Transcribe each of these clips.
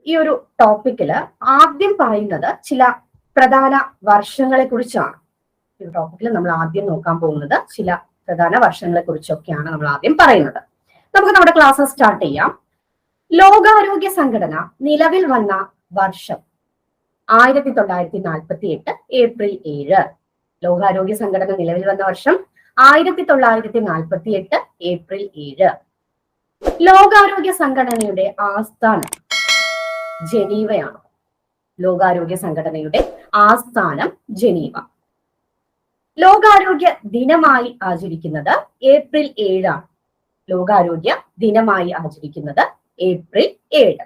ഈ ഒരു ടോപ്പിക്കില് ആദ്യം പറയുന്നത് ചില പ്രധാന വർഷങ്ങളെ കുറിച്ചാണ്. ഈ ടോപ്പിക്കിൽ നമ്മൾ ആദ്യം നോക്കാൻ പോകുന്നത് ചില പ്രധാന വർഷങ്ങളെ കുറിച്ചൊക്കെയാണ് നമ്മൾ ആദ്യം പറയുന്നത്. നമുക്ക് നമ്മുടെ ക്ലാസ് സ്റ്റാർട്ട് ചെയ്യാം. ലോകാരോഗ്യ സംഘടന നിലവിൽ വന്ന വർഷം 1948 ഏപ്രിൽ 7. ലോകാരോഗ്യ സംഘടന നിലവിൽ വന്ന വർഷം 1948 ഏപ്രിൽ 7. ലോകാരോഗ്യ സംഘടനയുടെ ആസ്ഥാനം ജനീവയാണ്. ലോകാരോഗ്യ സംഘടനയുടെ ആസ്ഥാനം ജനീവ. ലോകാരോഗ്യ ദിനമായി ആചരിക്കുന്നത് ഏപ്രിൽ 7 ആണ്. ലോകാരോഗ്യ ദിനമായി ആചരിക്കുന്നത് ഏപ്രിൽ 7.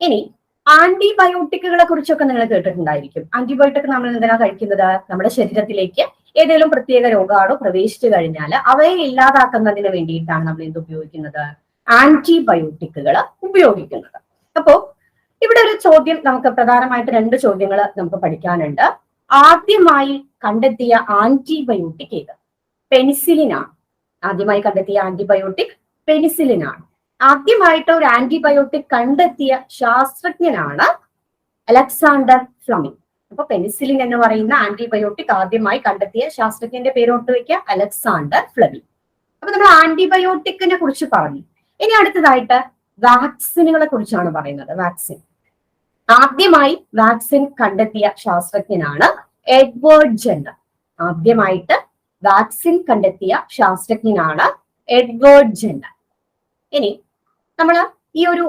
ഇനി ആന്റിബയോട്ടിക്കുകളെ കുറിച്ചൊക്കെ നിങ്ങൾ കേട്ടിട്ടുണ്ടായിരിക്കും. ആന്റിബയോട്ടിക് നമ്മൾ എന്തിനാ കഴിക്കുന്നത്? നമ്മുടെ ശരീരത്തിലേക്ക് ഏതെങ്കിലും പ്രത്യേക രോഗാണു പ്രവേശിച്ചു കഴിഞ്ഞാൽ അവയെ ഇല്ലാതാക്കുന്നതിന് വേണ്ടിയിട്ടാണ് നമ്മൾ എന്ത് ഉപയോഗിക്കുന്നത്? ആന്റിബയോട്ടിക്കുകൾ ഉപയോഗിക്കുന്നത്. അപ്പോ ഇവിടെ ഒരു ചോദ്യം, നമുക്ക് പ്രധാനമായിട്ട് 2 ചോദ്യങ്ങൾ നമുക്ക് പഠിക്കാനുണ്ട്. ആദ്യമായി കണ്ടെത്തിയ ആന്റിബയോട്ടിക് ഏത്? പെനിസിലിൻ ആണ്. ആദ്യമായി കണ്ടെത്തിയ ആന്റിബയോട്ടിക് പെനിസിലിൻ ആണ്. ആദ്യമായിട്ട് ഒരു ആന്റിബയോട്ടിക് കണ്ടെത്തിയ ശാസ്ത്രജ്ഞനാണ് അലക്സാണ്ടർ ഫ്ലമിംഗ്. അപ്പൊ പെനിസിലിൻ എന്ന് പറയുന്ന ആന്റിബയോട്ടിക് ആദ്യമായി കണ്ടെത്തിയ ശാസ്ത്രജ്ഞന്റെ പേരോട്ട് വയ്ക്കുക, അലക്സാണ്ടർ ഫ്ലമിംഗ്. അപ്പൊ നമ്മൾ ആന്റിബയോട്ടിക്കിനെ കുറിച്ച് പറഞ്ഞു. ഇനി അടുത്തതായിട്ട് വാക്സിനുകളെ കുറിച്ചാണ് പറയുന്നത്. വാക്സിൻ. ആദ്യമായി വാക്സിൻ കണ്ടെത്തിയ ശാസ്ത്രജ്ഞനാണ് എഡ്വേർഡ് ജെന്നർ. ആദ്യമായിട്ട് വാക്സിൻ കണ്ടെത്തിയ ശാസ്ത്രജ്ഞനാണ് എഡ്വേർഡ് ജെന്നർ. ഇനി നമ്മൾ ഈ ഒരു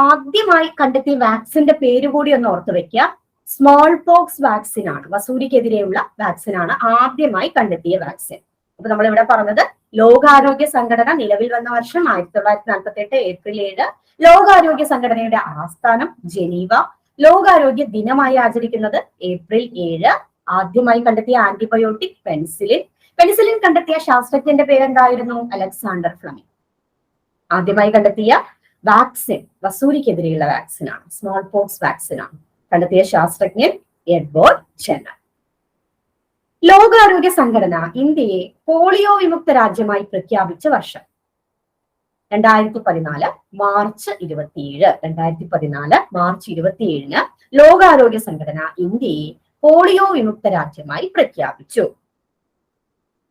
ആദ്യമായി കണ്ടെത്തിയ വാക്സിന്റെ പേര് കൂടി ഒന്ന് ഓർത്ത് വെക്കുക. സ്മോൾ പോക്സ് വാക്സിൻ ആണ്. വസൂരിക്കെതിരെയുള്ള വാക്സിൻ ആണ് ആദ്യമായി കണ്ടെത്തിയ വാക്സിൻ. അപ്പൊ നമ്മൾ ഇവിടെ പറഞ്ഞത് ലോകാരോഗ്യ സംഘടന നിലവിൽ വന്ന വർഷം 1948 ഏപ്രിൽ 7. ലോകാരോഗ്യ സംഘടനയുടെ ആസ്ഥാനം ജനീവ. ലോകാരോഗ്യ ദിനമായി ആചരിക്കുന്നത് ഏപ്രിൽ 7. ആദ്യമായി കണ്ടെത്തിയ ആന്റിബയോട്ടിക് പെനിസിലിൻ. പെനിസിലിൻ കണ്ടെത്തിയ ശാസ്ത്രജ്ഞന്റെ പേരെന്തായിരുന്നു? Alexander Fleming. ആദ്യമായി കണ്ടെത്തിയ വാക്സിൻ വസൂരിക്കെതിരെയുള്ള വാക്സിൻ ആണ്, സ്മോൾ പോക്സ് വാക്സിൻ ആണ്. കണ്ടെത്തിയ ശാസ്ത്രജ്ഞൻ എഡ്വേർഡ് ജെന്നർ. ലോകാരോഗ്യ സംഘടന ഇന്ത്യയെ പോളിയോ വിമുക്ത രാജ്യമായി പ്രഖ്യാപിച്ച വർഷം 2014 മാർച്ച് 27. 2014 മാർച്ച് 27 ലോകാരോഗ്യ സംഘടന ഇന്ത്യയെ പോളിയോ വിമുക്ത രാജ്യമായി പ്രഖ്യാപിച്ചു.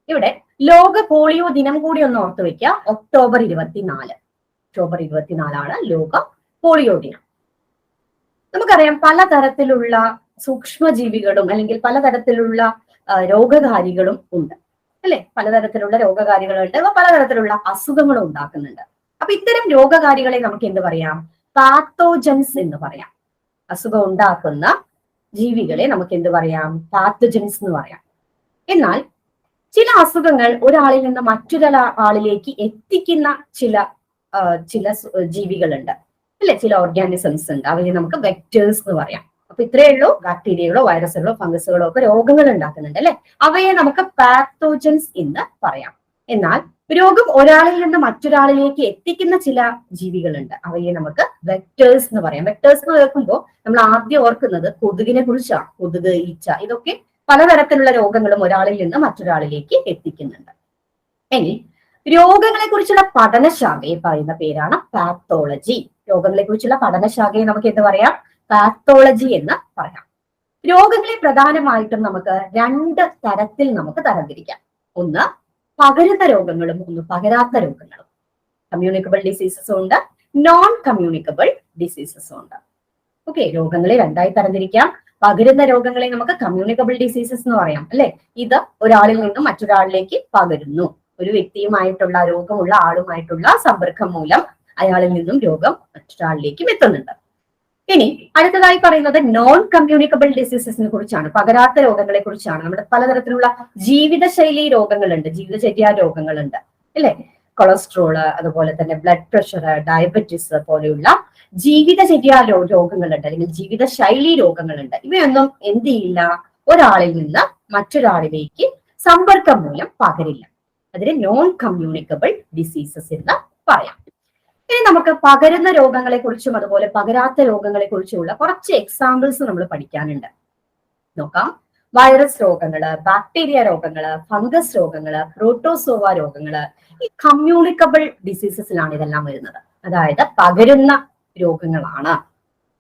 ഇവിടെ ലോക പോളിയോ ദിനം കൂടി ഒന്ന് ഓർത്തു വെക്കുക. ഒക്ടോബർ 24. ഒക്ടോബർ 24 ലോക പോളിയോ ദിനം. നമുക്കറിയാം പലതരത്തിലുള്ള സൂക്ഷ്മജീവികളും അല്ലെങ്കിൽ പലതരത്തിലുള്ള രോഗകാരികളും ഉണ്ട്, അല്ലെ? പലതരത്തിലുള്ള രോഗകാരികളുണ്ട്, പലതരത്തിലുള്ള അസുഖങ്ങളും ഉണ്ടാക്കുന്നുണ്ട്. അപ്പൊ ഇത്തരം രോഗകാരികളെ നമുക്ക് എന്ത് പറയാം? പാത്തോജൻസ് എന്ന് പറയാം. അസുഖം ഉണ്ടാക്കുന്ന ജീവികളെ നമുക്ക് എന്ത് പറയാം? പാത്തോജൻസ് എന്ന് പറയാം. എന്നാൽ ചില അസുഖങ്ങൾ ഒരാളിൽ നിന്ന് മറ്റൊരാളിലേക്ക് എത്തിക്കുന്ന ചില ജീവികളുണ്ട്, അല്ലെ? ചില ഓർഗാനിസംസ് ഉണ്ട്. അവയെ നമുക്ക് വെക്ടേഴ്സ് എന്ന് പറയാം. അപ്പൊ ഇത്രയേ ഉള്ളൂ. ബാക്ടീരിയകളോ വൈറസുകളോ ഫംഗസുകളോ ഒക്കെ രോഗങ്ങൾ ഉണ്ടാക്കുന്നുണ്ട്, അല്ലെ? അവയെ നമുക്ക് പാത്തോജൻസ് എന്ന് പറയാം. എന്നാൽ രോഗം ഒരാളിൽ നിന്ന് മറ്റൊരാളിലേക്ക് എത്തിക്കുന്ന ചില ജീവികളുണ്ട്, അവയെ നമുക്ക് വെക്ടേഴ്സ് എന്ന് പറയാം. വെക്ടേഴ്സ് എന്ന് കേൾക്കുമ്പോൾ നമ്മൾ ആദ്യം ഓർക്കുന്നത് കൊതുകിനെ കുറിച്ചാണ്. കൊതുക്, ഈച്ച, ഇതൊക്കെ പലതരത്തിലുള്ള രോഗങ്ങളും ഒരാളിൽ നിന്ന് മറ്റൊരാളിലേക്ക് എത്തിക്കുന്നുണ്ട്. ഇനി രോഗങ്ങളെ കുറിച്ചുള്ള പഠനശാഖയെ പറയുന്ന പേരാണ് പാത്തോളജി. രോഗങ്ങളെ കുറിച്ചുള്ള പഠനശാഖയെ നമുക്ക് എന്ത് പറയാം? പാത്തോളജി എന്ന് പറയാം. രോഗങ്ങളെ പ്രധാനമായിട്ടും നമുക്ക് 2 തരത്തിൽ നമുക്ക് തരംതിരിക്കാം. ഒന്ന് പകരുന്ന രോഗങ്ങളും ഒന്ന് പകരാത്ത രോഗങ്ങളും. കമ്മ്യൂണിക്കബിൾ ഡിസീസസും ഉണ്ട്, നോൺ കമ്മ്യൂണിക്കബിൾ ഡിസീസസും ഉണ്ട്. ഓക്കെ, രോഗങ്ങളെ 2ആയി തരംതിരിക്കാം. പകരുന്ന രോഗങ്ങളെ നമുക്ക് കമ്മ്യൂണിക്കബിൾ ഡിസീസസ് എന്ന് പറയാം, അല്ലെ? ഇത് ഒരാളിൽ നിന്നും മറ്റൊരാളിലേക്ക് പകരുന്നു. ഒരു വ്യക്തിയുമായിട്ടുള്ള, രോഗമുള്ള ആളുമായിട്ടുള്ള സമ്പർക്കം മൂലം അയാളിൽ നിന്നും രോഗം മറ്റൊരാളിലേക്കും എത്തുന്നുണ്ട്. ഇനി അടുത്തതായി പറയുന്നത് നോൺ കമ്മ്യൂണിക്കബിൾ ഡിസീസസിനെ കുറിച്ചാണ്, പകരാത്ത രോഗങ്ങളെ കുറിച്ചാണ്. നമ്മുടെ പലതരത്തിലുള്ള ജീവിതശൈലി രോഗങ്ങളുണ്ട്, ജീവിതചര്യ രോഗങ്ങളുണ്ട്, അല്ലെ? കൊളസ്ട്രോള്, അതുപോലെ തന്നെ ബ്ലഡ് പ്രഷർ, ഡയബറ്റിസ് പോലെയുള്ള ജീവിതചര്യ രോഗങ്ങളുണ്ട്, അല്ലെങ്കിൽ ജീവിതശൈലി രോഗങ്ങളുണ്ട്. ഇവയൊന്നും എന്ത് ചെയ്യില്ല? ഒരാളിൽ നിന്ന് മറ്റൊരാളിലേക്ക് സമ്പർക്കം മൂലം പകരില്ല. അതിന് നോൺ കമ്മ്യൂണിക്കബിൾ ഡിസീസസ് എന്ന് പറയാം. ഇനി നമുക്ക് പകരുന്ന രോഗങ്ങളെ കുറിച്ചും അതുപോലെ പകരാത്ത രോഗങ്ങളെ കുറിച്ചുള്ള കുറച്ച് എക്സാമ്പിൾസ് നമ്മൾ പഠിക്കാനുണ്ട്. നോക്കാം. വൈറസ് രോഗങ്ങള്, ബാക്ടീരിയ രോഗങ്ങള്, ഫംഗസ് രോഗങ്ങള്, പ്രോട്ടോസോവ രോഗങ്ങള്, ഈ കമ്മ്യൂണിക്കബിൾ ഡിസീസസിലാണ് ഇതെല്ലാം വരുന്നത്. അതായത് പകരുന്ന രോഗങ്ങളാണ്.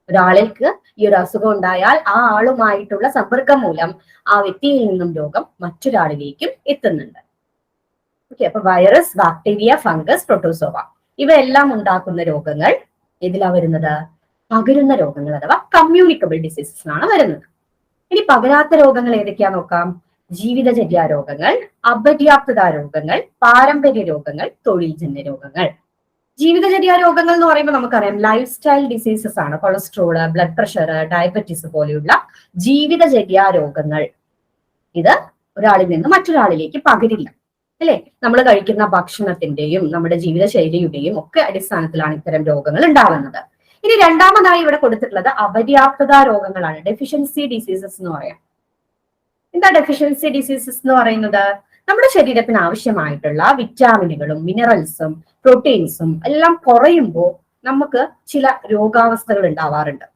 ഒരാൾക്ക് ഈ ഒരു അസുഖം ഉണ്ടായാൽ ആ ആളുമായിട്ടുള്ള സമ്പർക്കം മൂലം ആ വ്യക്തിയിൽ നിന്നും രോഗം മറ്റൊരാളിലേക്കും എത്തുന്നുണ്ട്. ഓക്കെ, അപ്പൊ വൈറസ്, ബാക്ടീരിയ, ഫംഗസ്, പ്രോട്ടോസോവ ഇവയെല്ലാം ഉണ്ടാക്കുന്ന രോഗങ്ങൾ ഏതിലാ വരുന്നത്? പകരുന്ന രോഗങ്ങൾ അഥവാ കമ്മ്യൂണിക്കബിൾ ഡിസീസസിലാണ് വരുന്നത്. ഇനി പകരാത്ത രോഗങ്ങൾ ഏതൊക്കെയാ നോക്കാം. ജീവിതചര്യാ രോഗങ്ങൾ, അപര്യാപ്തത രോഗങ്ങൾ, പാരമ്പര്യ രോഗങ്ങൾ, തൊഴിൽജന്യ രോഗങ്ങൾ. ജീവിതചര്യാ രോഗങ്ങൾ എന്ന് പറയുമ്പോൾ നമുക്കറിയാം ലൈഫ് സ്റ്റൈൽ ഡിസീസസ് ആണ്. കൊളസ്ട്രോള്, ബ്ലഡ് പ്രഷർ, ഡയബറ്റീസ് പോലെയുള്ള ജീവിതചര്യാ രോഗങ്ങൾ. ഇത് ഒരാളിൽ നിന്ന് മറ്റൊരാളിലേക്ക് പകരില്ല, അല്ലെ? നമ്മൾ കഴിക്കുന്ന ഭക്ഷണത്തിന്റെയും നമ്മുടെ ജീവിതശൈലിയുടെയും ഒക്കെ അടിസ്ഥാനത്തിലാണ് ഇത്തരം രോഗങ്ങൾ ഉണ്ടാവുന്നത്. ഇനി രണ്ടാമതായി ഇവിടെ കൊടുത്തിട്ടുള്ളത് അപര്യാപ്തത രോഗങ്ങളാണ്, ഡെഫിഷ്യൻസി ഡിസീസസ് എന്ന് പറയാം. എന്താ ഡെഫിഷ്യൻസി ഡിസീസസ് എന്ന് പറയുന്നത്? നമ്മുടെ ശരീരത്തിന് ആവശ്യമായിട്ടുള്ള വിറ്റാമിനുകളും മിനറൽസും പ്രോട്ടീൻസും എല്ലാം കുറയുമ്പോൾ നമുക്ക് ചില രോഗാവസ്ഥകൾ ഉണ്ടാവാറുണ്ട്.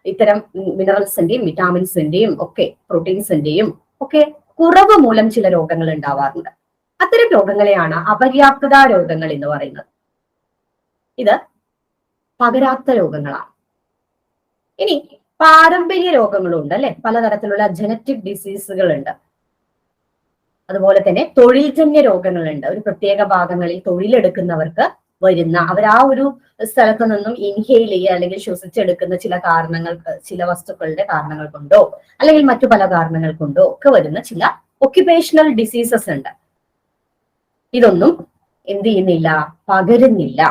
ഇത്തരം മിനറൽസിന്റെയും വിറ്റാമിൻസിന്റെയും ഒക്കെ പ്രോട്ടീൻസിന്റെയും ഒക്കെ കുറവ് മൂലം ചില രോഗങ്ങൾ ഉണ്ടാവാറുണ്ട്. അത്തരം രോഗങ്ങളെയാണ് അപര്യാപ്തത രോഗങ്ങൾ എന്ന് പറയുന്നത്. ഇത് പകരാത്ത രോഗങ്ങളാണ്. ഇനി പാരമ്പര്യ രോഗങ്ങളുണ്ട്, അല്ലെ? പലതരത്തിലുള്ള ജനറ്റിക് ഡിസീസുകൾ ഉണ്ട്. അതുപോലെ തന്നെ തൊഴിൽജന്യ രോഗങ്ങളുണ്ട്. ഒരു പ്രത്യേക ഭാഗങ്ങളിൽ തൊഴിലെടുക്കുന്നവർക്ക് വരുന്ന, അവർ ആ ഒരു സ്ഥലത്ത് നിന്നും ഇൻഹെയിൽ ചെയ്യുക അല്ലെങ്കിൽ ശ്വസിച്ചെടുക്കുന്ന ചില കാരണങ്ങൾ, ചില വസ്തുക്കളുടെ കാരണങ്ങൾ കൊണ്ടോ അല്ലെങ്കിൽ മറ്റു പല കാരണങ്ങൾ കൊണ്ടോ ഒക്കെ വരുന്ന ചില ഒക്യുപേഷണൽ ഡിസീസസ് ഉണ്ട്. ഇതൊന്നും എന്ത് ചെയ്യുന്നില്ല, പകരുന്നില്ല.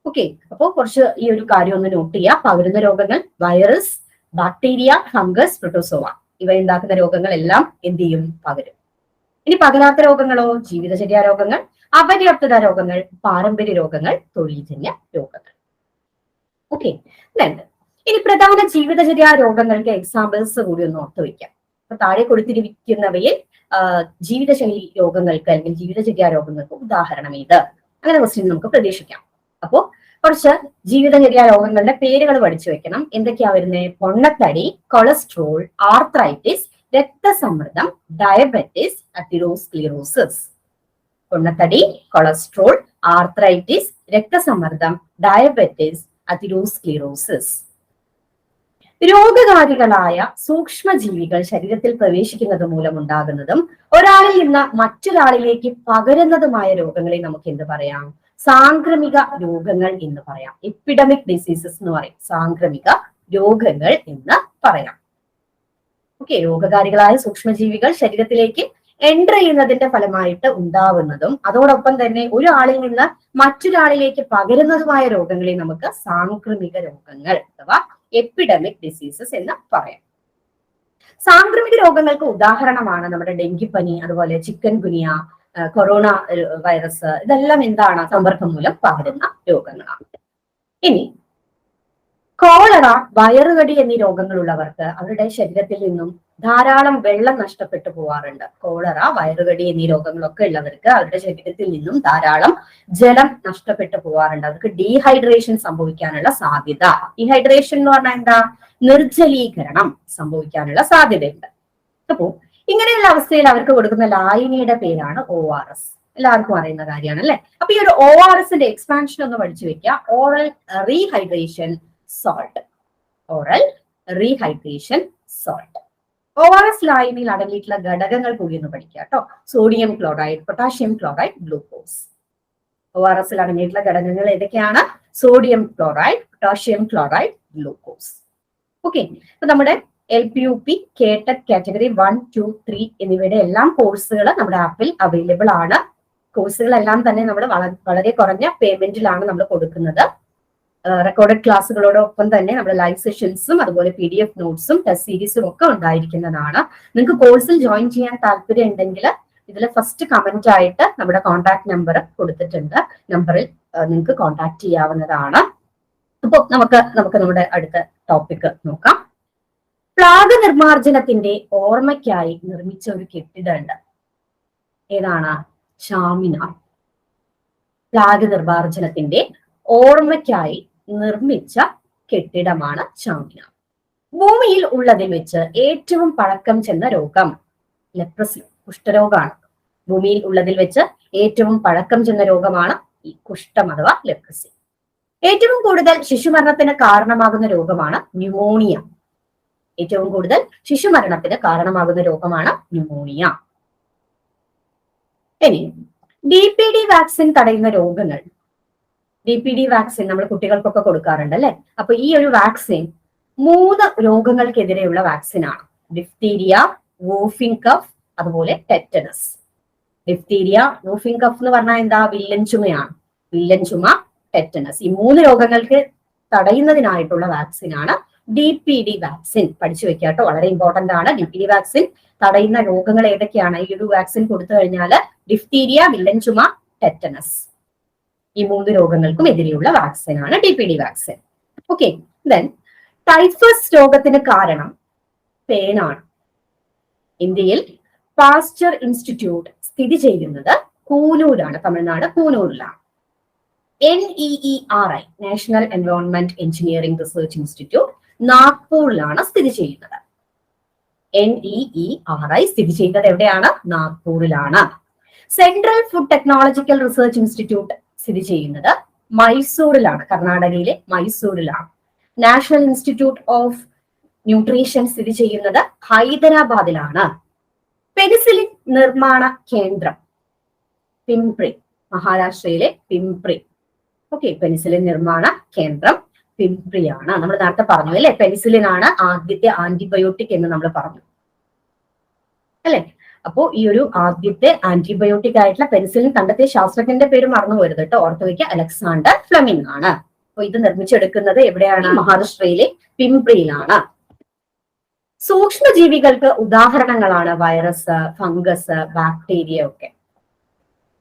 ഓക്കെ, അപ്പോ കുറച്ച് ഈ ഒരു കാര്യം ഒന്ന് നോട്ട് ചെയ്യുക. പകരുന്ന രോഗങ്ങൾ വൈറസ്, ബാക്ടീരിയ, ഫംഗസ്, പ്രോട്ടോസോവ ഇവ ഉണ്ടാക്കുന്ന രോഗങ്ങൾ എല്ലാം എന്ത് ചെയ്യും, പകരും. ഇനി പകരാത്ത രോഗങ്ങളോ? ജീവിതചര്യാ രോഗങ്ങൾ, അപര്യാപ്തത രോഗങ്ങൾ, പാരമ്പര്യ രോഗങ്ങൾ, തൊഴിൽജന്യ രോഗങ്ങൾ. ഓക്കെ, ഇനി പ്രധാന ജീവിതചര്യാ രോഗങ്ങൾക്ക് എക്സാമ്പിൾസ് കൂടി ഒന്ന് ഓർത്തു വയ്ക്കാം. അപ്പൊ താഴെ കൊടുത്തിരിക്കുന്നവയിൽ ജീവിതശൈലി രോഗങ്ങൾക്ക് അല്ലെങ്കിൽ ജീവിതചര്യാ രോഗങ്ങൾക്ക് ഉദാഹരണം ഏത്? അങ്ങനെ ക്വസ്റ്റ്യൻ നമുക്ക് പ്രതീക്ഷിക്കാം. അപ്പോ കുറച്ച് ജീവിതചര്യാ രോഗങ്ങളുടെ പേരുകൾ പഠിച്ചു വെക്കണം. എന്തൊക്കെയാ വരുന്നത്? പൊണ്ണത്തടി, കൊളസ്ട്രോൾ, ആർത്രൈറ്റിസ്, രക്തസമ്മർദ്ദം, ഡയബറ്റിസ്, അതിറോസ്ക്ലിറോസിസ്. പൊണ്ണത്തടി, കൊളസ്ട്രോൾ, ആർത്രൈറ്റിസ്, രക്തസമ്മർദ്ദം, ഡയബറ്റിസ്, അതിറോസ്ക്ലിറോസിസ്. രോഗകാരികളായ സൂക്ഷ്മജീവികൾ ശരീരത്തിൽ പ്രവേശിക്കുന്നത് മൂലമുണ്ടാകുന്നതും ഒരാളിൽ നിന്ന് മറ്റൊരാളിലേക്ക് പകരുന്നതുമായ രോഗങ്ങളെ നമുക്ക് എന്ത് പറയാം? സാംക്രമിക രോഗങ്ങൾ എന്ന് പറയാം. എപ്പിഡമിക് ഡിസീസസ് എന്ന് പറയും, സാംക്രമിക രോഗങ്ങൾ എന്ന് പറയാം. ഓക്കെ, രോഗകാരികളായ സൂക്ഷ്മജീവികൾ ശരീരത്തിലേക്ക് എൻ്റർ ചെയ്യുന്നതിന്റെ ഫലമായിട്ട് ഉണ്ടാവുന്നതും അതോടൊപ്പം തന്നെ ഒരാളിൽ നിന്ന് മറ്റൊരാളിലേക്ക് പകരുന്നതുമായ രോഗങ്ങളെ നമുക്ക് സാംക്രമിക രോഗങ്ങൾ അഥവാ എപ്പിഡമിക് ഡിസീസസ് എന്ന് പറയാം. സാംക്രമിക രോഗങ്ങൾക്ക് ഉദാഹരണമാണ് നമ്മുടെ ഡെങ്കിപ്പനി, അതുപോലെ ചിക്കൻ ഗുനിയ, കൊറോണ വൈറസ്. ഇതെല്ലാം എന്താണ്? സമ്പർക്കം മൂലം പകരുന്ന രോഗങ്ങളാണ്. ഇനി കോളറ, വയറുകടി എന്നീ രോഗങ്ങളുള്ളവർക്ക് അവരുടെ ശരീരത്തിൽ നിന്നും ധാരാളം വെള്ളം നഷ്ടപ്പെട്ടു പോവാറുണ്ട്. കോളറ, വയറുകടി എന്നീ രോഗങ്ങളൊക്കെ ഉള്ളവർക്ക് അവരുടെ ശരീരത്തിൽ നിന്നും ധാരാളം ജലം നഷ്ടപ്പെട്ടു പോവാറുണ്ട്. അവർക്ക് ഡീഹൈഡ്രേഷൻ സംഭവിക്കാനുള്ള സാധ്യത. ഡീഹൈഡ്രേഷൻ എന്ന് പറഞ്ഞാൽ എന്താ? നിർജ്ജലീകരണം സംഭവിക്കാനുള്ള സാധ്യതയുണ്ട്. അപ്പോ ഇങ്ങനെയുള്ള അവസ്ഥയിൽ അവർക്ക് കൊടുക്കുന്ന ലായനിയുടെ പേരാണ് ORS. എല്ലാവർക്കും അറിയുന്ന കാര്യമാണ്, അല്ലെ? അപ്പൊ ഈ ഒരു ORSന്റെ എക്സ്പാൻഷൻ ഒന്ന് പഠിച്ചു വെക്കുക. Oral rehydration salt. Oral rehydration salt. ORS ലായനിയിൽ അടങ്ങിയിട്ടുള്ള ഘടകങ്ങൾ കൂടി ഒന്ന് പഠിക്കുക കേട്ടോ. Sodium chloride, potassium chloride, glucose. ORSൽ അടങ്ങിയിട്ടുള്ള ഘടകങ്ങൾ ഏതൊക്കെയാണ്? Sodium chloride, potassium chloride, glucose. Okay, അപ്പൊ നമ്മുടെ LPUP, KTET കാറ്റഗറി 1, 2, 3 എന്നിവയുടെ എല്ലാം കോഴ്സുകൾ നമ്മുടെ ആപ്പിൽ അവൈലബിൾ ആണ്. കോഴ്സുകളെല്ലാം തന്നെ നമ്മൾ വളരെ കുറഞ്ഞ പേയ്മെന്റിലാണ് നമ്മൾ കൊടുക്കുന്നത്. റെക്കോർഡഡ് ക്ലാസ്സുകളോടൊപ്പം തന്നെ നമ്മുടെ ലൈവ് സെഷൻസും അതുപോലെ PDF നോട്ട്സും ടെസ്റ്റ് സീരീസും ഒക്കെ ഉണ്ടായിരിക്കുന്നതാണ്. നിങ്ങൾക്ക് കോഴ്സിൽ ജോയിൻ ചെയ്യാൻ താല്പര്യം ഉണ്ടെങ്കിൽ ഇതിൽ ഫസ്റ്റ് കമന്റ് ആയിട്ട് നമ്മുടെ കോൺടാക്ട് നമ്പർ കൊടുത്തിട്ടുണ്ട്. നമ്പറിൽ നിങ്ങൾക്ക് കോൺടാക്ട് ചെയ്യാവുന്നതാണ്. അപ്പോൾ നമുക്ക് നമ്മുടെ അടുത്ത ടോപ്പിക് നോക്കാം. പ്ലാഗ് നിർമ്മാർജ്ജനത്തിന്റെ ഓർമ്മയ്ക്കായി നിർമ്മിച്ച ഒരു കെട്ടിടമുണ്ട്. ഏതാണ്? ചാമിനാർ. പ്ലാഗ് നിർമ്മാർജ്ജനത്തിന്റെ ഓർമ്മയ്ക്കായി നിർമ്മിച്ച കെട്ടിടമാണ് ചാമിനാർ. ഭൂമിയിൽ ഉള്ളതിൽ വെച്ച് ഏറ്റവും പഴക്കം ചെന്ന രോഗം ലെപ്രസി, കുഷ്ഠരോഗമാണ്. ഭൂമിയിൽ ഉള്ളതിൽ വെച്ച് ഏറ്റവും പഴക്കം ചെന്ന രോഗമാണ് ഈ കുഷ്ഠം അഥവാ ലെപ്രസി. ഏറ്റവും കൂടുതൽ ശിശുമരണത്തിന് കാരണമാകുന്ന രോഗമാണ് ന്യൂമോണിയ. ഏറ്റവും കൂടുതൽ ശിശുമരണത്തിന് കാരണമാകുന്ന രോഗമാണ് ന്യൂമോണിയ. ഇനി DPD വാക്സിൻ തടയുന്ന രോഗങ്ങൾ. DPD വാക്സിൻ നമ്മൾ കുട്ടികൾക്കൊക്കെ കൊടുക്കാറുണ്ട് അല്ലെ. അപ്പൊ ഈ ഒരു വാക്സിൻ 3 രോഗങ്ങൾക്കെതിരെയുള്ള വാക്സിനാണ്. ഡിഫ്തീരിയ, വൂഫിംഗ് കഫ്, അതുപോലെ ടെറ്റനസ്. ഡിഫ്തീരിയ, വൂഫിംഗ് കഫ് എന്ന് പറഞ്ഞാൽ എന്താ? വില്ലൻ ചുമയാണ്. വില്ലൻ ചുമ, ടെറ്റനസ്. ഈ 3 രോഗങ്ങൾക്ക് തടയുന്നതിനായിട്ടുള്ള വാക്സിനാണ് DPD വാക്സിൻ. പഠിച്ചു വെക്കുക കേട്ടോ, വളരെ ഇമ്പോർട്ടന്റ് ആണ്. DPD വാക്സിൻ തടയുന്ന രോഗങ്ങൾ ഏതൊക്കെയാണ്? ഈ ഒരു വാക്സിൻ കൊടുത്തു കഴിഞ്ഞാൽ ഡിഫ്തീരിയ, വില്ലൻ ചുമ, ടെറ്റനസ്, ഈ 3 രോഗങ്ങൾക്കും എതിരെയുള്ള വാക്സിനാണ് DPD vaccine. Okay, then typhus രോഗത്തിന് കാരണം പേനാണ്. ഇന്ത്യയിൽ പാസ്ചർ ഇൻസ്റ്റിറ്റ്യൂട്ട് സ്ഥിതി ചെയ്യുന്നത് കൂനൂരാണ്, തമിഴ്നാട് കൂനൂരിലാണ്. NEERI national environment engineering research institute നാഗ്പൂരിലാണ് സ്ഥിതി ചെയ്യുന്നത്. NEERI സ്ഥിതി ചെയ്യുന്നത് എവിടെയാണ്? നാഗ്പൂരിലാണ്. Central food technological research institute സ്ഥിതി ചെയ്യുന്നത് മൈസൂരിലാണ്, കർണാടകയിലെ മൈസൂരിലാണ്. നാഷണൽ ഇൻസ്റ്റിറ്റ്യൂട്ട് ഓഫ് ന്യൂട്രീഷൻ സ്ഥിതി ചെയ്യുന്നത് ഹൈദരാബാദിലാണ്. പെനിസിലിൻ നിർമ്മാണ കേന്ദ്രം പിംപ്രി, മഹാരാഷ്ട്രയിലെ പിംപ്രി. ഓക്കെ, പെനിസിലിൻ നിർമ്മാണ കേന്ദ്രം പിംപ്രിയാണ്. നമ്മൾ നേരത്തെ പറഞ്ഞു അല്ലെ, പെനിസിലിൻ ആണ് ആദ്യത്തെ ആന്റിബയോട്ടിക് എന്ന് നമ്മൾ പറഞ്ഞു അല്ലെ. അപ്പോ ഈ ഒരു ആദ്യത്തെ ആന്റിബയോട്ടിക് ആയിട്ടുള്ള പെനിസിലിൻ കണ്ടെത്തിയ ശാസ്ത്രജ്ഞന്റെ പേര് മറന്നു പോരുത് കേട്ടോ, ഓർത്തു വയ്ക്കുക. അലക്സാണ്ടർ ഫ്ലെമിംഗ് ആണ്. അപ്പൊ ഇത് നിർമ്മിച്ചെടുക്കുന്നത് എവിടെയാണ്? മഹാരാഷ്ട്രയിലെ പിംപ്രിയിലാണ്. സൂക്ഷ്മജീവികൾക്ക് ഉദാഹരണങ്ങളാണ് വൈറസ്, ഫംഗസ്, ബാക്ടീരിയ ഒക്കെ.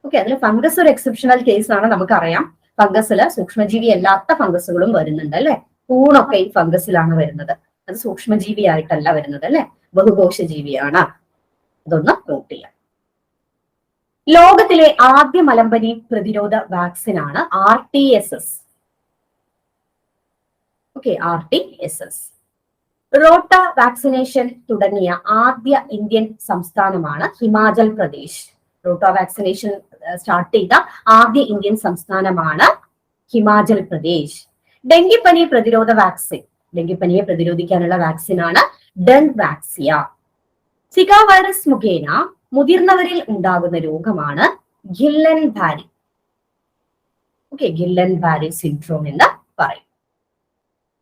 ഓക്കെ, അതിൽ ഫംഗസ് ഒരു എക്സെപ്ഷണൽ കേസ് ആണ്, നമുക്കറിയാം. ഫംഗസില് സൂക്ഷ്മജീവി അല്ലാത്ത ഫംഗസുകളും വരുന്നുണ്ട് അല്ലെ. കൂണൊക്കെ ഈ ഫംഗസിലാണ് വരുന്നത്. അത് സൂക്ഷ്മജീവി ആയിട്ടല്ല വരുന്നത് അല്ലെ, ബഹുകോശജീവിയാണ്. അതൊന്ന് നോട്ട് ചെയ്യാം. ലോകത്തിലെ ആദ്യ മലമ്പനി പ്രതിരോധ വാക്സിനാണ് RTS. Okay, RTS. റോട്ട വാക്സിനേഷൻ തുടങ്ങിയ ആദ്യ ഇന്ത്യൻ സംസ്ഥാനമാണ് ഹിമാചൽ പ്രദേശ്. റോട്ട വാക്സിനേഷൻ സ്റ്റാർട്ട് ചെയ്ത ആദ്യ ഇന്ത്യൻ സംസ്ഥാനമാണ് ഹിമാചൽ പ്രദേശ്. ഡെങ്കിപ്പനി പ്രതിരോധ വാക്സിൻ, ഡെങ്കിപ്പനിയെ പ്രതിരോധിക്കാനുള്ള വാക്സിനാണ് ഡെങ്വാക്സിയ. സിക വൈറസ് മുഖേന മുതിർന്നവരിൽ ഉണ്ടാകുന്ന രോഗമാണ് ഗില്ലൻ ബാരി. ഓക്കെ, ഗില്ലൻ ബാരി സിൻഡ്രോം എന്ന് പറയും.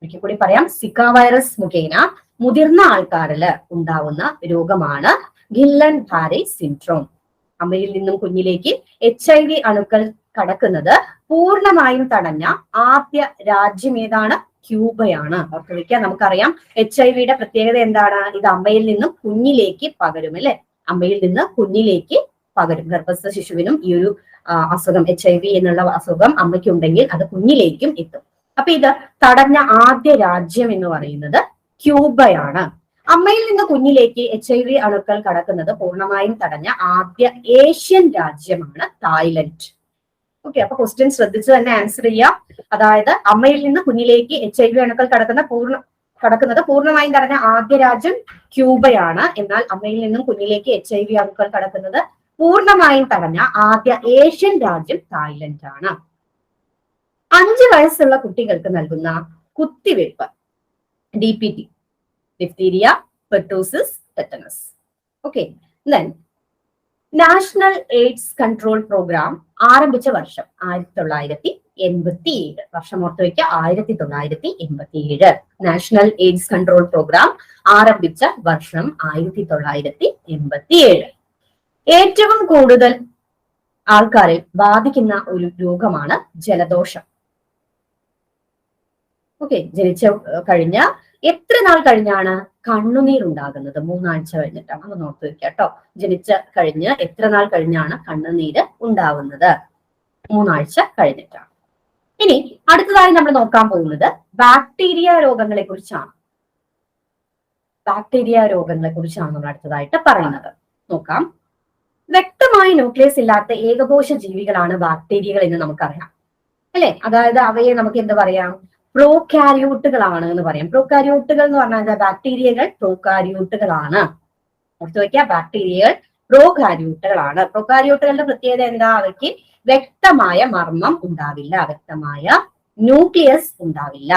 ഒരിക്കൽ കൂടി പറയാം, സിക വൈറസ് മുഖേന മുതിർന്ന ആൾക്കാരിൽ ഉണ്ടാവുന്ന രോഗമാണ് ഗില്ലൻ ബാരി സിൻഡ്രോം. അമ്മയിൽ നിന്നും കുഞ്ഞിലേക്ക് HIV അണുക്കൾ കടക്കുന്നത് പൂർണ്ണമായും തടഞ്ഞ ആദ്യ രാജ്യം ഏതാണ്? ക്യൂബയാണ്. ഓർത്ത് വയ്ക്കുക, നമുക്കറിയാം HIV പ്രത്യേകത എന്താണ്? ഇത് അമ്മയിൽ നിന്നും കുഞ്ഞിലേക്ക് പകരും അല്ലെ. അമ്മയിൽ നിന്ന് കുഞ്ഞിലേക്ക് പകരും. ഗർഭസ്ഥ ശിശുവിനും ഈ ഒരു അസുഖം, HIV എന്നുള്ള അസുഖം അമ്മയ്ക്കുണ്ടെങ്കിൽ അത് കുഞ്ഞിലേക്കും എത്തും. അപ്പൊ ഇത് തടഞ്ഞ ആദ്യ രാജ്യം എന്ന് പറയുന്നത് ക്യൂബയാണ്. അമ്മയിൽ നിന്ന് കുഞ്ഞിലേക്ക് HIV അണുക്കൾ കടക്കുന്നത് പൂർണ്ണമായും തടഞ്ഞ ആദ്യ ഏഷ്യൻ രാജ്യമാണ് തായ്ലൻഡ്. ഓക്കെ, അപ്പൊ ക്വസ്റ്റ്യൻ ശ്രദ്ധിച്ച് തന്നെ ആൻസർ ചെയ്യാം. അതായത് അമ്മയിൽ നിന്ന് കുഞ്ഞിലേക്ക് HIV അണുക്കൾ കടക്കുന്നത് പൂർണ്ണമായും തടഞ്ഞ ആദ്യ രാജ്യം ക്യൂബയാണ്. എന്നാൽ അമ്മയിൽ നിന്നും കുഞ്ഞിലേക്ക് HIV അണുക്കൾ കടക്കുന്നത് പൂർണ്ണമായും തടഞ്ഞ ആദ്യ ഏഷ്യൻ രാജ്യം തായ്ലൻഡ് ആണ്. 5 വയസ്സുള്ള കുട്ടികൾക്ക് നൽകുന്ന കുത്തിവയ്പ് DPT, diphtheria, pertussis, tetanus. Okay, then National AIDS Control Programme ആരംഭിച്ച വർഷം 1987. വർഷം ഓർത്തു വയ്ക്കുക, 1987. നാഷണൽ എയ്ഡ്സ് കൺട്രോൾ പ്രോഗ്രാം ആരംഭിച്ച വർഷം 1987. ഏറ്റവും കൂടുതൽ ആൾക്കാരെ ബാധിക്കുന്ന ഒരു രോഗമാണ് ജലദോഷം. ഓക്കെ, ജനിച്ച കഴിഞ്ഞ എത്ര നാൾ കഴിഞ്ഞാണ് കണ്ണുനീർ ഉണ്ടാകുന്നത്? 3 ആഴ്ച കഴിഞ്ഞിട്ടാണ്. അത് നോക്കി വെക്കുക കേട്ടോ. ജനിച്ച കഴിഞ്ഞ് എത്ര നാൾ കഴിഞ്ഞാണ് കണ്ണുനീര് ഉണ്ടാവുന്നത്? 3 ആഴ്ച കഴിഞ്ഞിട്ടാണ്. ഇനി അടുത്തതായി നമ്മൾ നോക്കാൻ പോകുന്നത് ബാക്ടീരിയ രോഗങ്ങളെ കുറിച്ചാണ്. ബാക്ടീരിയ രോഗങ്ങളെ കുറിച്ചാണ് നമ്മൾ അടുത്തതായിട്ട് പറയുന്നത്. നോക്കാം. വ്യക്തമായ ന്യൂക്ലിയസ് ഇല്ലാത്ത ഏകകോശ ജീവികളാണ് ബാക്ടീരിയകൾ എന്ന് നമുക്കറിയാം അല്ലെ. അതായത് അവയെ നമുക്ക് എന്ത് പറയാം? പ്രോകാരിയോട്ടുകളാണ് എന്ന് പറയാം. പ്രോകാരിയോട്ടുകൾ എന്ന് പറഞ്ഞാൽ ബാക്ടീരിയകൾ പ്രോകാരിയോട്ടുകളാണ്. ഓർത്തു വയ്ക്കുക, ബാക്ടീരിയകൾ പ്രോകാരിയോട്ടുകളാണ്. പ്രോകാരിയോട്ടുകളുടെ പ്രത്യേകത എന്താ? അവയ്ക്ക് വ്യക്തമായ മർമ്മം ഉണ്ടാവില്ല, വ്യക്തമായ ന്യൂക്ലിയസ് ഉണ്ടാവില്ല.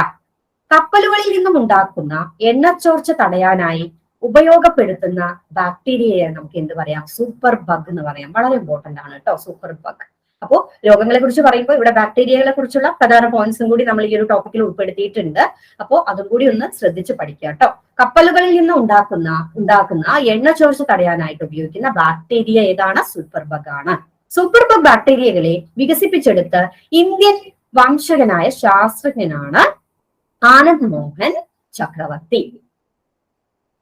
കപ്പലുകളിൽ നിന്നും ഉണ്ടാക്കുന്ന എണ്ണച്ചോർച്ച തടയാനായി ഉപയോഗപ്പെടുത്തുന്ന ബാക്ടീരിയയെ നമുക്ക് എന്ത് പറയാം? സൂപ്പർ ബഗ് എന്ന് പറയാം. വളരെ ഇമ്പോർട്ടന്റ് ആണ് കേട്ടോ സൂപ്പർ ബഗ്. അപ്പോ രോഗങ്ങളെ കുറിച്ച് പറയുമ്പോൾ ഇവിടെ ബാക്ടീരിയകളെ കുറിച്ചുള്ള പ്രധാന പോയിന്റ്സും കൂടി നമ്മൾ ഈ ഒരു ടോപ്പിക്കിൽ ഉൾപ്പെടുത്തിയിട്ടുണ്ട്. അപ്പോൾ അതും കൂടി ഒന്ന് ശ്രദ്ധിച്ച് പഠിക്കുക കേട്ടോ. കപ്പലുകളിൽ നിന്ന് ഉണ്ടാക്കുന്ന എണ്ണ ചോർച്ച തടയാനായിട്ട് ഉപയോഗിക്കുന്ന ബാക്ടീരിയ ഏതാണ്? സൂപ്പർ ബഗ് ആണ്. സൂപ്പർ ബഗ് ബാക്ടീരിയകളെ വികസിപ്പിച്ചെടുത്ത് ഇന്ത്യൻ വംശജനായ ശാസ്ത്രജ്ഞനാണ് ആനന്ദ് മോഹൻ ചക്രവർത്തി.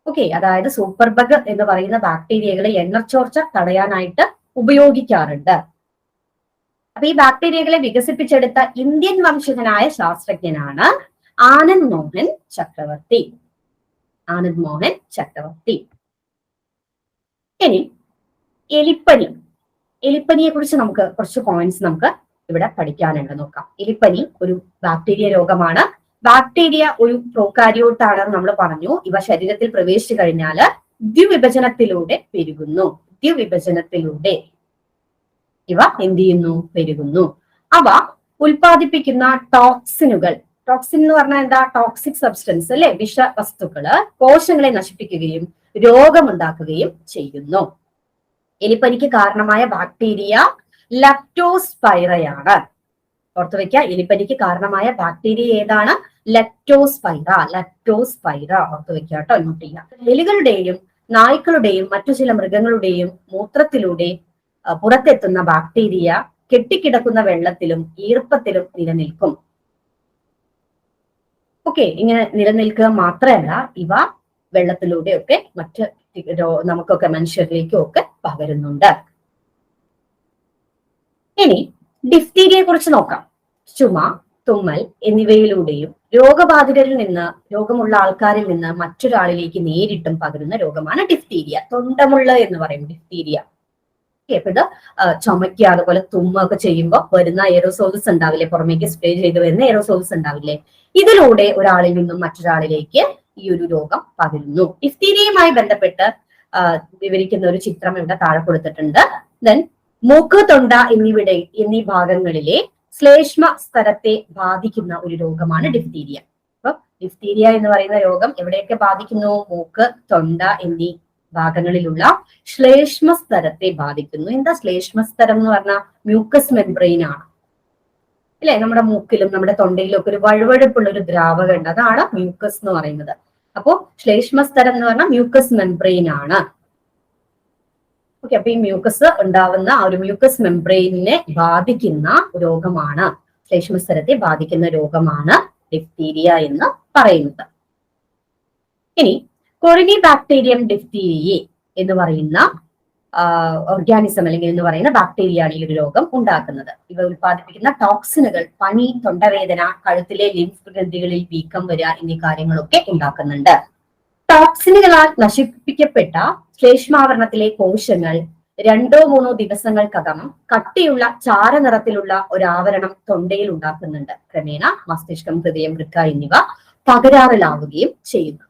ഓക്കെ, അതായത് സൂപ്പർ ബഗ് എന്ന് പറയുന്ന ബാക്ടീരിയകളെ എണ്ണച്ചോർച്ച തടയാനായിട്ട് ഉപയോഗിക്കാറുണ്ട്. അപ്പൊ ഈ ബാക്ടീരിയകളെ വികസിപ്പിച്ചെടുത്ത ഇന്ത്യൻ വംശജനായ ശാസ്ത്രജ്ഞനാണ് ആനന്ദ് മോഹൻ ചക്രവർത്തി. ആനന്ദ് മോഹൻ ചക്രവർത്തി. ഇനി എലിപ്പനി. എലിപ്പനിയെ കുറിച്ച് നമുക്ക് കുറച്ച് പോയിന്റ്സ് നമുക്ക് ഇവിടെ പഠിക്കാനുണ്ട്. നോക്കാം. എലിപ്പനി ഒരു ബാക്ടീരിയ രോഗമാണ്. ബാക്ടീരിയ ഒരു പ്രോകാരിയോട്ട് ആണെന്ന് നമ്മൾ പറഞ്ഞു. ഇവ ശരീരത്തിൽ പ്രവേശിച്ചു കഴിഞ്ഞാൽ ദ്വിവിഭജനത്തിലൂടെ പെരുകുന്നു. ദ്വിവിഭജനത്തിലൂടെ ഇവ എന്ത് ചെയ്യുന്നു? പെരുകുന്നു. അവ ഉൽപ്പാദിപ്പിക്കുന്ന ടോക്സിനുകൾ, ടോക്സിൻ എന്ന് പറഞ്ഞാൽ എന്താ? ടോക്സിക് സബ്സ്റ്റൻസ് അല്ലെ, വിഷവസ്തുക്കള് കോശങ്ങളെ നശിപ്പിക്കുകയും രോഗമുണ്ടാക്കുകയും ചെയ്യുന്നു. എലിപ്പനിക്ക് കാരണമായ ബാക്ടീരിയ ലെപ്റ്റോസ്പൈറയാണ്. ഓർത്തു വെക്കുക, എലിപ്പനിക്ക് കാരണമായ ബാക്ടീരിയ ഏതാണ്? ലെപ്റ്റോസ്പൈറ. ലെപ്റ്റോസ്പൈറ ഓർത്തു വെക്കുക കേട്ടോ, നോട്ട് ചെയ്യാം. എലികളുടെയും നായ്ക്കളുടെയും മറ്റു ചില മൃഗങ്ങളുടെയും മൂത്രത്തിലൂടെ പുറത്തെത്തുന്ന ബാക്ടീരിയ കെട്ടിക്കിടക്കുന്ന വെള്ളത്തിലും ഈർപ്പത്തിലും നിലനിൽക്കും. ഓക്കെ, ഇങ്ങനെ നിലനിൽക്കുക മാത്രമല്ല ഇവ വെള്ളത്തിലൂടെയൊക്കെ മറ്റ് നമുക്കൊക്കെ മനുഷ്യരിലേക്കും ഒക്കെ പകരുന്നുണ്ട്. ഇനി ഡിഫ്തീരിയയെ കുറിച്ച് നോക്കാം. ചുമ, തുമ്മൽ എന്നിവയിലൂടെയും രോഗബാധിതരിൽ നിന്ന്, രോഗമുള്ള ആൾക്കാരിൽ നിന്ന് മറ്റൊരാളിലേക്ക് നേരിട്ടും പകരുന്ന രോഗമാണ് ഡിഫ്തീരിയ. തൊണ്ടമുള്ള എന്ന് പറയും ഡിഫ്തീരിയ. അപ്പൊ ഇത് ചുമയ്ക്കുക അതുപോലെ തുമ്മൊക്കെ ചെയ്യുമ്പോൾ വരുന്ന എയറോസോൾസ് ഉണ്ടാവില്ലേ, പുറമേക്ക് സ്പ്രേ ചെയ്ത് വരുന്ന എയറോസോൾസ് ഉണ്ടാവില്ലേ, ഇതിലൂടെ ഒരാളിൽ നിന്നും മറ്റൊരാളിലേക്ക് ഈ ഒരു രോഗം പകരുന്നു. ഡിഫ്തീരിയയുമായി ബന്ധപ്പെട്ട് വിവരിക്കുന്ന ഒരു ചിത്രം ഇവിടെ താഴെ കൊടുത്തിട്ടുണ്ട്. ദെൻ മൂക്ക്, തൊണ്ട എന്നീ ഭാഗങ്ങളിലെ ശ്ലേഷ്മ സ്തരത്തെ ബാധിക്കുന്ന ഒരു രോഗമാണ് ഡിഫ്തീരിയ. അപ്പൊ ഡിഫ്തീരിയ എന്ന് പറയുന്ന രോഗം എവിടെയൊക്കെ ബാധിക്കുന്നു? മൂക്ക്, തൊണ്ട എന്നീ ഭാഗങ്ങളിലുള്ള ശ്ലേഷ്മ സ്തരത്തെ ബാധിക്കുന്നു. എന്താ ശ്ലേഷ്മസ്തരം എന്ന് പറഞ്ഞാൽ? മ്യൂക്കസ് മെംബ്രെയിൻ ആണ് അല്ലെ. നമ്മുടെ മൂക്കിലും നമ്മുടെ തൊണ്ടയിലും ഒക്കെ ഒരു വഴുവഴുപ്പുള്ള ഒരു ദ്രാവകം ഉണ്ട്, അതാണ് മ്യൂക്കസ് എന്ന് പറയുന്നത്. അപ്പോ ശ്ലേഷ്മസ്തരം എന്ന് പറഞ്ഞാൽ മ്യൂക്കസ് മെംബ്രെയിൻ ആണ്. ഓക്കെ, അപ്പൊ ഈ മ്യൂക്കസ് ഉണ്ടാവുന്ന ആ ഒരു മ്യൂക്കസ് മെംബ്രെയിനെ ബാധിക്കുന്ന രോഗമാണ്, ശ്ലേഷ്മസ്തരത്തെ ബാധിക്കുന്ന രോഗമാണ് ഡിഫ്തീരിയ എന്ന് പറയുന്നത്. ഇനി കൊറിനി ബാക്ടീരിയം ഡിഫ്തീരിയെ എന്ന് പറയുന്ന ഓർഗാനിസം അല്ലെങ്കിൽ എന്ന് പറയുന്ന ബാക്ടീരിയയാണ് ഈ ഒരു രോഗം ഉണ്ടാക്കുന്നത്. ഇവ ഉൽപ്പാദിപ്പിക്കുന്ന ടോക്സിനുകൾ പനി, തൊണ്ടവേദന, കഴുത്തിലെ ലിംഫ് ഗ്രന്ഥികളിൽ വീക്കം വരിക എന്നീ കാര്യങ്ങളൊക്കെ ഉണ്ടാക്കുന്നുണ്ട്. ടോക്സിനുകളാൽ നശിപ്പിക്കപ്പെട്ട ശ്ലേഷ്മാവരണത്തിലെ കോശങ്ങൾ 2-3 ദിവസങ്ങൾക്കകം കട്ടിയുള്ള ചാരനിറത്തിലുള്ള ഒരു ആവരണം തൊണ്ടയിൽ ഉണ്ടാക്കുന്നുണ്ട്. ക്രമേണ മസ്തിഷ്കം, ഹൃദയം, വൃക്ക എന്നിവ തകരാറിലാവുകയും ചെയ്യുന്നുണ്ട്.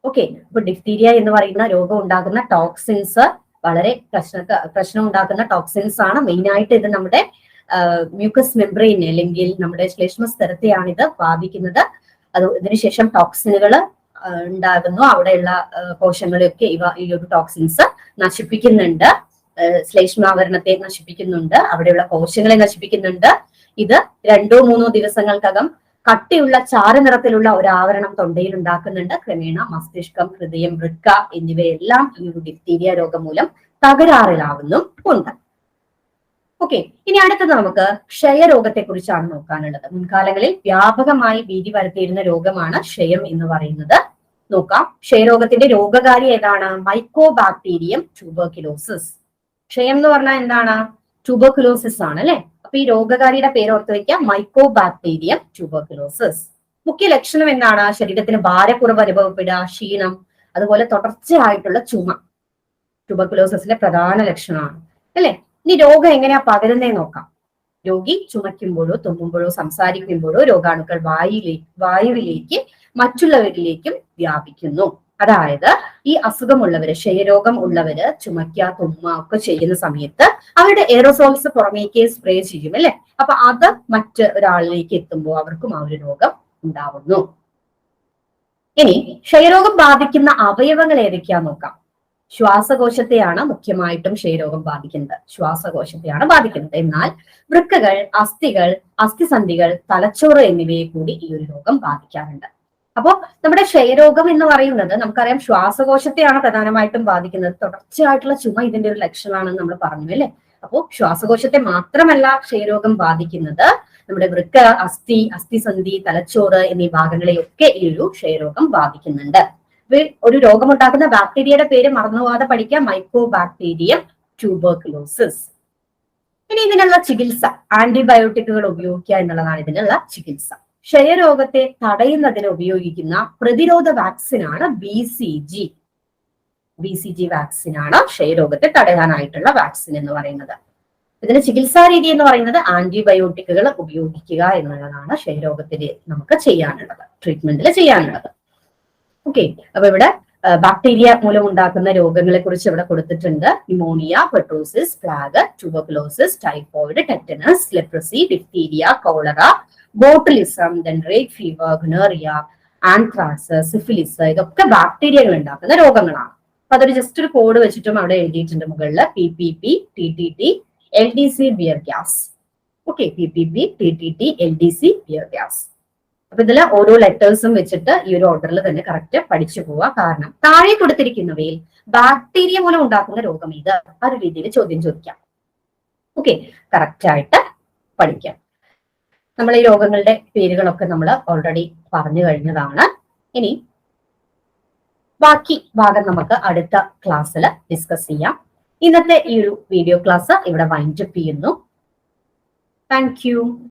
ഓക്കെ, അപ്പൊ ഡിഫ്തീരിയ എന്ന് പറയുന്ന രോഗം ഉണ്ടാകുന്ന ടോക്സിൻസ് വളരെ പ്രശ്നം ഉണ്ടാക്കുന്ന ടോക്സിൻസ് ആണ്. മെയിൻ ആയിട്ട് ഇത് നമ്മുടെ മ്യൂക്കസ് മെംബ്രെയിൻ അല്ലെങ്കിൽ നമ്മുടെ ശ്ലേഷ്മസ്തരത്തെയാണ് ഇത് ബാധിക്കുന്നത്. ഇതിനുശേഷം ടോക്സിനുകൾ ഉണ്ടാകുന്നു. അവിടെയുള്ള കോശങ്ങളെയൊക്കെ ഈ ഒരു ടോക്സിൻസ് നശിപ്പിക്കുന്നുണ്ട്. ശ്ലേഷ്മാവരണത്തെ നശിപ്പിക്കുന്നുണ്ട്, അവിടെയുള്ള കോശങ്ങളെ നശിപ്പിക്കുന്നുണ്ട്. ഇത് 2-3 ദിവസങ്ങൾക്കകം കട്ടിയുള്ള ചാരനിറത്തിലുള്ള ഒരു ആവരണം തൊണ്ടയിൽ ഉണ്ടാക്കുന്നുണ്ട്. ക്രമേണ മസ്തിഷ്കം, ഹൃദയം, വൃക്ക എന്നിവയെല്ലാം ഈ ഒരു ഡിഫ്തീരിയ രോഗം മൂലം തകരാറിലാവുന്നും ഉണ്ട്. ഓക്കെ, ഇനി അടുത്തത് നമുക്ക് ക്ഷയരോഗത്തെ കുറിച്ചാണ് നോക്കാനുള്ളത്. മുൻകാലങ്ങളിൽ വ്യാപകമായി ഭീതി പരത്തിയിരുന്ന രോഗമാണ് ക്ഷയം എന്ന് പറയുന്നത്. നോക്കാം. ക്ഷയരോഗത്തിന്റെ രോഗകാരി ഏതാണ്? Mycobacterium tuberculosis. ക്ഷയം എന്ന് പറഞ്ഞാൽ എന്താണ്? ട്യൂബർക്യുലോസിസ് ആണ് അല്ലെ. അപ്പൊ ഈ രോഗകാരിയുടെ പേര് ഓർത്ത് വയ്ക്കാം, മൈക്കോബാക്ടീരിയം ട്യൂബർക്യുലോസിസ്. മുഖ്യ ലക്ഷണം എന്താണ്? ശരീരത്തിന് ഭാരക്കുറവ് അനുഭവപ്പെടുക, ക്ഷീണം, അതുപോലെ തുടർച്ചയായിട്ടുള്ള ചുമ ട്യൂബർക്യുലോസിന്റെ പ്രധാന ലക്ഷണമാണ് അല്ലെ. ഇനി രോഗം എങ്ങനെയാ പകരുന്നതെന്ന് നോക്കാം. രോഗി ചുമയ്ക്കുമ്പോഴോ തുമ്മുമ്പോഴോ സംസാരിക്കുമ്പോഴോ രോഗാണുക്കൾ വായുവിലേക്ക് മറ്റുള്ളവരിലേക്കും വ്യാപിക്കുന്നു. അതായത് ഈ അസുഖമുള്ളവര്, ക്ഷയരോഗം ഉള്ളവര് ചുമക്കുക, തുമ്മുക ഒക്കെ ചെയ്യുന്ന സമയത്ത് അവരുടെ എയറോസോൾസ് പുറമേക്ക് സ്പ്രേ ചെയ്യും അല്ലെ. അപ്പൊ അത് മറ്റ് ഒരാളിലേക്ക് എത്തുമ്പോൾ അവർക്കും ആ ഒരു രോഗം ഉണ്ടാവുന്നു. ഇനി ക്ഷയരോഗം ബാധിക്കുന്ന അവയവങ്ങൾ ഏതൊക്കെയാന്ന് നോക്കാം. ശ്വാസകോശത്തെയാണ് മുഖ്യമായിട്ടും ക്ഷയരോഗം ബാധിക്കുന്നത്. ശ്വാസകോശത്തെയാണ് ബാധിക്കുന്നത്. എന്നാൽ വൃക്കകൾ, അസ്ഥികൾ, അസ്ഥിസന്ധികൾ, തലച്ചോറ് എന്നിവയെ കൂടി ഈ ഒരു രോഗം ബാധിക്കാറുണ്ട്. അപ്പോൾ നമ്മുടെ ക്ഷയരോഗം എന്ന് പറയുന്നത് നമുക്കറിയാം ശ്വാസകോശത്തെയാണ് പ്രധാനമായിട്ടും ബാധിക്കുന്നത്. തുടർച്ചയായിട്ടുള്ള ചുമ ഇതിന്റെ ഒരു ലക്ഷണമാണെന്ന് നമ്മൾ പറഞ്ഞു അല്ലെ. അപ്പോൾ ശ്വാസകോശത്തെ മാത്രമല്ല ക്ഷയരോഗം ബാധിക്കുന്നത്, നമ്മുടെ വൃക്ക, അസ്ഥിസന്ധി, തലച്ചോറ് എന്നീ ഭാഗങ്ങളെയൊക്കെ ഈ ഒരു ക്ഷയരോഗം ബാധിക്കുന്നുണ്ട്. ഒരു രോഗമുണ്ടാക്കുന്ന ബാക്ടീരിയയുടെ പേര് മറന്നുപോകാതെ പഠിക്കാം, മൈക്കോബാക്ടീരിയം ട്യൂബർകുലോസിസ്. ഇനി ഇതിനുള്ള ചികിത്സ, ആന്റിബയോട്ടിക്കുകൾ ഉപയോഗിക്കുക എന്നുള്ളതാണ് ഇതിനുള്ള ചികിത്സ. ക്ഷയരോഗത്തെ തടയുന്നതിന് ഉപയോഗിക്കുന്ന പ്രതിരോധ വാക്സിനാണ് BCG. BCG വാക്സിനാണ് ക്ഷയരോഗത്തെ തടയാനായിട്ടുള്ള വാക്സിൻ എന്ന് പറയുന്നത്. ഇതിന്റെ ചികിത്സാ രീതി എന്ന് പറയുന്നത് ആന്റിബയോട്ടിക്കുകൾ ഉപയോഗിക്കുക എന്നുള്ളതാണ് ക്ഷയരോഗത്തിന് നമുക്ക് ചെയ്യാനുള്ളത്, ട്രീറ്റ്മെന്റിൽ ചെയ്യാനുള്ളത്. ഓക്കെ, അപ്പൊ ഇവിടെ ബാക്ടീരിയ മൂലം ഉണ്ടാക്കുന്ന രോഗങ്ങളെ കുറിച്ച് ഇവിടെ കൊടുത്തിട്ടുണ്ട്. Pneumonia, pertussis, plague, tuberculosis, typhoid, tetanus, leprosy, diphtheria, cholera, botulism, rat fever, gonorrhoea, anthrax, syphilis, ഇതൊക്കെ ബാക്ടീരിയകൾ ഉണ്ടാക്കുന്ന രോഗങ്ങളാണ്. അപ്പൊ അതൊരു ജസ്റ്റ് ഒരു കോഡ് വെച്ചിട്ടും അവിടെ എഴുതിയിട്ടുണ്ട് മുകളിൽ. PPP, TTT, LDC, beer gas. Okay, PPP, TTT, LDC, beer gas. അപ്പൊ ഇതിൽ ഓരോ ലെറ്റേഴ്സും വെച്ചിട്ട് ഈ ഒരു ഓർഡറിൽ തന്നെ കറക്റ്റ് പഠിച്ചു പോവുക. കാരണം താഴെ കൊടുത്തിരിക്കുന്നവയിൽ ബാക്ടീരിയ മൂലം ഉണ്ടാക്കുന്ന രോഗം ഇത്, ആ ഒരു രീതിയിൽ ചോദ്യം ചോദിക്കാം. ഓക്കെ, കറക്റ്റ് ആയിട്ട് പഠിക്കാം. നമ്മൾ ഈ രോഗങ്ങളുടെ പേരുകളൊക്കെ നമ്മൾ ഓൾറെഡി പറഞ്ഞു കഴിഞ്ഞതാണ്. ഇനി ബാക്കി ഭാഗം നമുക്ക് അടുത്ത ക്ലാസ്സിൽ ഡിസ്കസ് ചെയ്യാം. ഇന്നത്തെ ഈ ഒരു വീഡിയോ ക്ലാസ് ഇവിടെ വൈൻഡ് അപ്പ് ചെയ്യുന്നു. Thank you.